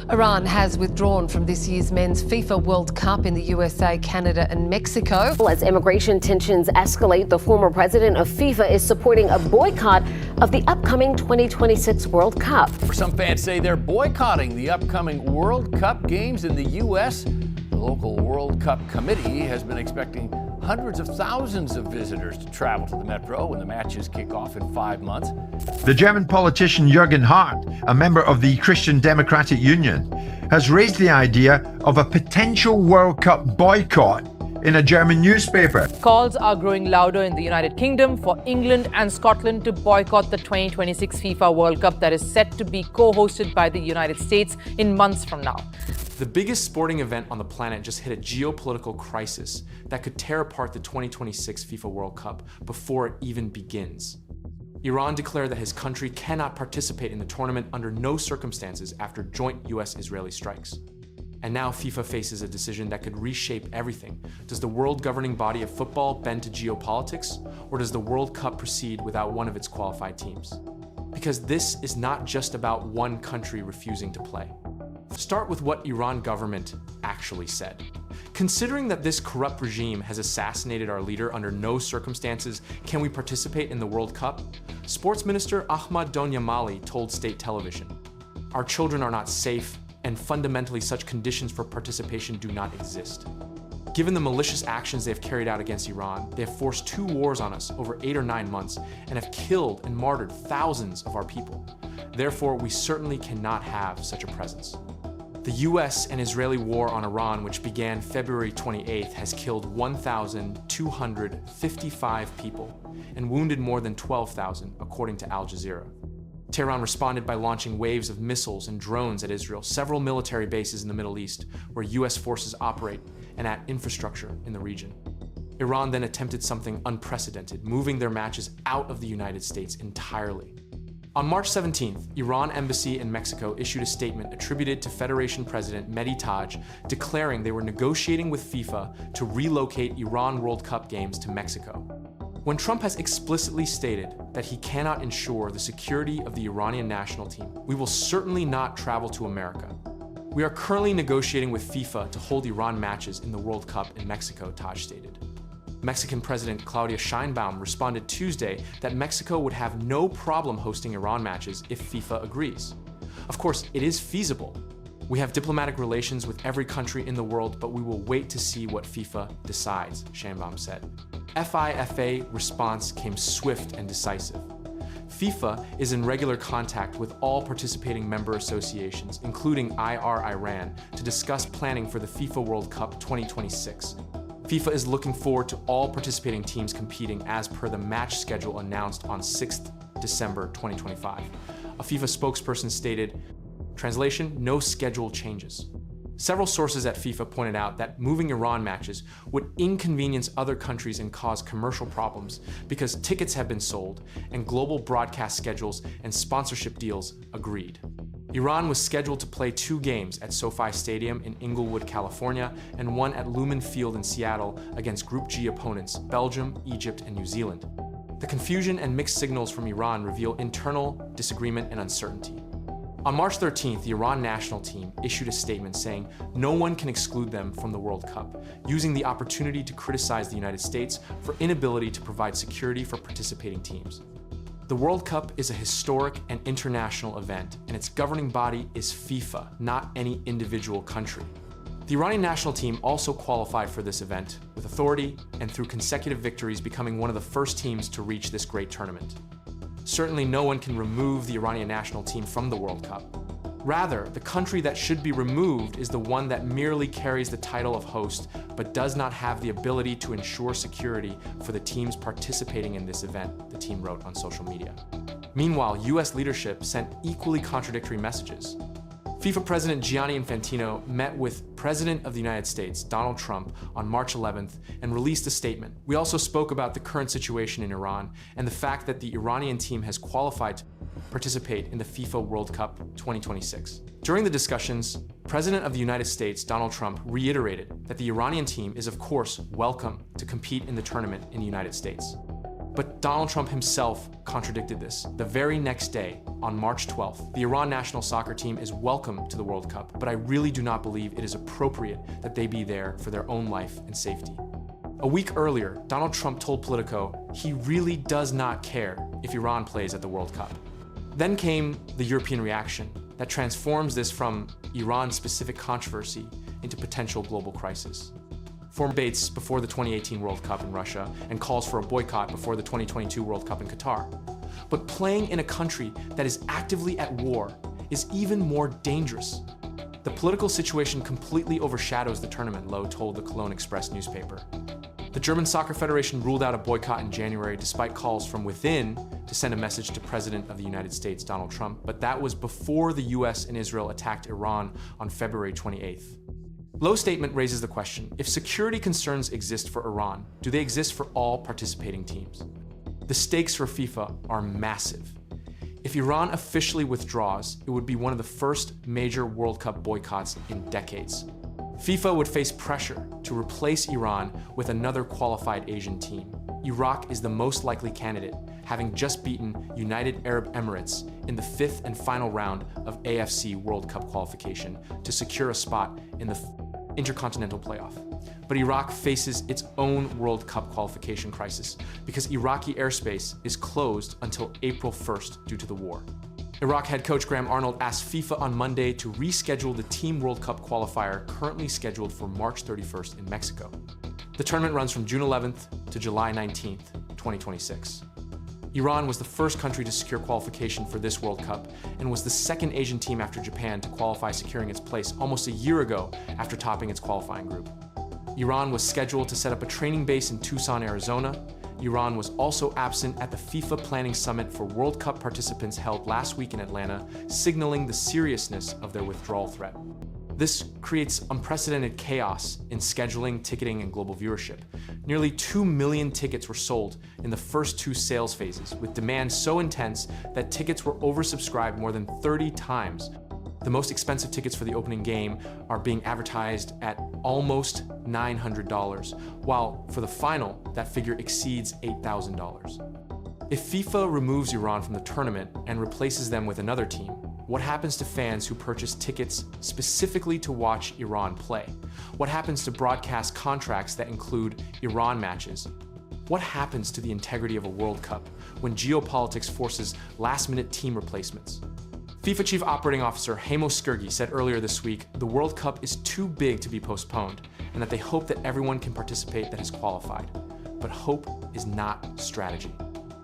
Iran has withdrawn from this year's men's FIFA World Cup in the USA, Canada and Mexico. As immigration tensions escalate, the former president of FIFA is supporting a boycott of the upcoming 2026 World Cup. Some fans say they're boycotting the upcoming World Cup games in the U.S. The local World Cup committee has been expecting hundreds of thousands of visitors to travel to the Metro when the matches kick off in 5 months. The German politician Jürgen Hart, a member of the Christian Democratic Union, has raised the idea of a potential World Cup boycott in a German newspaper. Calls are growing louder in the United Kingdom for England and Scotland to boycott the 2026 FIFA World Cup that is set to be co-hosted by the United States in months from now. The biggest sporting event on the planet just hit a geopolitical crisis that could tear apart the 2026 FIFA World Cup before it even begins. Iran declared that his country cannot participate in the tournament under no circumstances after joint US-Israeli strikes. And now FIFA faces a decision that could reshape everything. Does the world governing body of football bend to geopolitics, or does the World Cup proceed without one of its qualified teams? Because this is not just about one country refusing to play. Start with what Iran government actually said. Considering that this corrupt regime has assassinated our leader under no circumstances can we participate in the World Cup, Sports Minister Ahmad Donyamali told state television, "Our children are not safe, and fundamentally such conditions for participation do not exist." Given the malicious actions they have carried out against Iran, they have forced 2 wars on us over 8 or 9 months and have killed and martyred thousands of our people. Therefore, we certainly cannot have such a presence. The US and Israeli war on Iran, which began February 28th, has killed 1,255 people and wounded more than 12,000, according to Al Jazeera. Tehran responded by launching waves of missiles and drones at Israel, several military bases in the Middle East where US forces operate, and at infrastructure in the region. Iran then attempted something unprecedented, moving their matches out of the United States entirely. On March 17th, Iran embassy in Mexico issued a statement attributed to Federation President Mehdi Taj, declaring they were negotiating with FIFA to relocate Iran World Cup games to Mexico. When Trump has explicitly stated that he cannot ensure the security of the Iranian national team, we will certainly not travel to America. We are currently negotiating with FIFA to hold Iran matches in the World Cup in Mexico, Taj stated. Mexican President Claudia Sheinbaum responded Tuesday that Mexico would have no problem hosting Iran matches if FIFA agrees. Of course, it is feasible. We have diplomatic relations with every country in the world, but we will wait to see what FIFA decides, Sheinbaum said. FIFA response came swift and decisive. FIFA is in regular contact with all participating member associations, including IR Iran, to discuss planning for the FIFA World Cup 2026. FIFA is looking forward to all participating teams competing as per the match schedule announced on 6th December 2025. A FIFA spokesperson stated, translation, no schedule changes. Several sources at FIFA pointed out that moving Iran matches would inconvenience other countries and cause commercial problems because tickets have been sold and global broadcast schedules and sponsorship deals agreed. Iran was scheduled to play 2 games at SoFi Stadium in Inglewood, California, and 1 at Lumen Field in Seattle against Group G opponents Belgium, Egypt, and New Zealand. The confusion and mixed signals from Iran reveal internal disagreement and uncertainty. On March 13th, the Iran national team issued a statement saying no one can exclude them from the World Cup, using the opportunity to criticize the United States for inability to provide security for participating teams. The World Cup is a historic and international event, and its governing body is FIFA, not any individual country. The Iranian national team also qualified for this event with authority and through consecutive victories becoming one of the first teams to reach this great tournament. Certainly no one can remove the Iranian national team from the World Cup. Rather, the country that should be removed is the one that merely carries the title of host but does not have the ability to ensure security for the teams participating in this event, the team wrote on social media. Meanwhile, US leadership sent equally contradictory messages. FIFA President Gianni Infantino met with President of the United States, Donald Trump, on March 11th and released a statement. We also spoke about the current situation in Iran and the fact that the Iranian team has qualified to participate in the FIFA World Cup 2026. During the discussions, President of the United States, Donald Trump, reiterated that the Iranian team is of course welcome to compete in the tournament in the United States. But Donald Trump himself contradicted this. The very next day, on March 12th, the Iran national soccer team is welcome to the World Cup, but I really do not believe it is appropriate that they be there for their own life and safety. A week earlier, Donald Trump told Politico he really does not care if Iran plays at the World Cup. Then came the European reaction that transforms this from Iran-specific controversy into potential global crisis. Formed debates before the 2018 World Cup in Russia and calls for a boycott before the 2022 World Cup in Qatar. But playing in a country that is actively at war is even more dangerous. The political situation completely overshadows the tournament, Lowe told the Cologne Express newspaper. The German Soccer Federation ruled out a boycott in January despite calls from within to send a message to President of the United States, Donald Trump, but that was before the US and Israel attacked Iran on February 28th. Lowe's statement raises the question, if security concerns exist for Iran, do they exist for all participating teams? The stakes for FIFA are massive. If Iran officially withdraws, it would be one of the first major World Cup boycotts in decades. FIFA would face pressure to replace Iran with another qualified Asian team. Iraq is the most likely candidate, having just beaten United Arab Emirates in the 5th and final round of AFC World Cup qualification to secure a spot in the Intercontinental Playoff. But Iraq faces its own World Cup qualification crisis because Iraqi airspace is closed until April 1st due to the war. Iraq head coach Graham Arnold asked FIFA on Monday to reschedule the Team World Cup qualifier currently scheduled for March 31st in Mexico. The tournament runs from June 11th to July 19th, 2026. Iran was the first country to secure qualification for this World Cup and was the second Asian team after Japan to qualify, securing its place almost a year ago after topping its qualifying group. Iran was scheduled to set up a training base in Tucson, Arizona. Iran was also absent at the FIFA Planning Summit for World Cup participants held last week in Atlanta, signaling the seriousness of their withdrawal threat. This creates unprecedented chaos in scheduling, ticketing, and global viewership. Nearly 2 million tickets were sold in the first 2 sales phases, with demand so intense that tickets were oversubscribed more than 30 times. The most expensive tickets for the opening game are being advertised at almost $900, while for the final, that figure exceeds $8,000. If FIFA removes Iran from the tournament and replaces them with another team, what happens to fans who purchase tickets specifically to watch Iran play? What happens to broadcast contracts that include Iran matches? What happens to the integrity of a World Cup when geopolitics forces last-minute team replacements? FIFA Chief Operating Officer Hamo Skirgi said earlier this week the World Cup is too big to be postponed and that they hope that everyone can participate that has qualified. But hope is not strategy.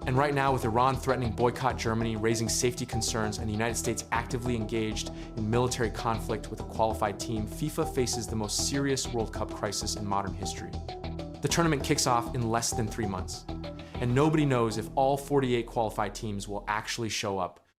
And right now, with Iran threatening boycott Germany, raising safety concerns, and the United States actively engaged in military conflict with a qualified team, FIFA faces the most serious World Cup crisis in modern history. The tournament kicks off in less than 3 months, and nobody knows if all 48 qualified teams will actually show up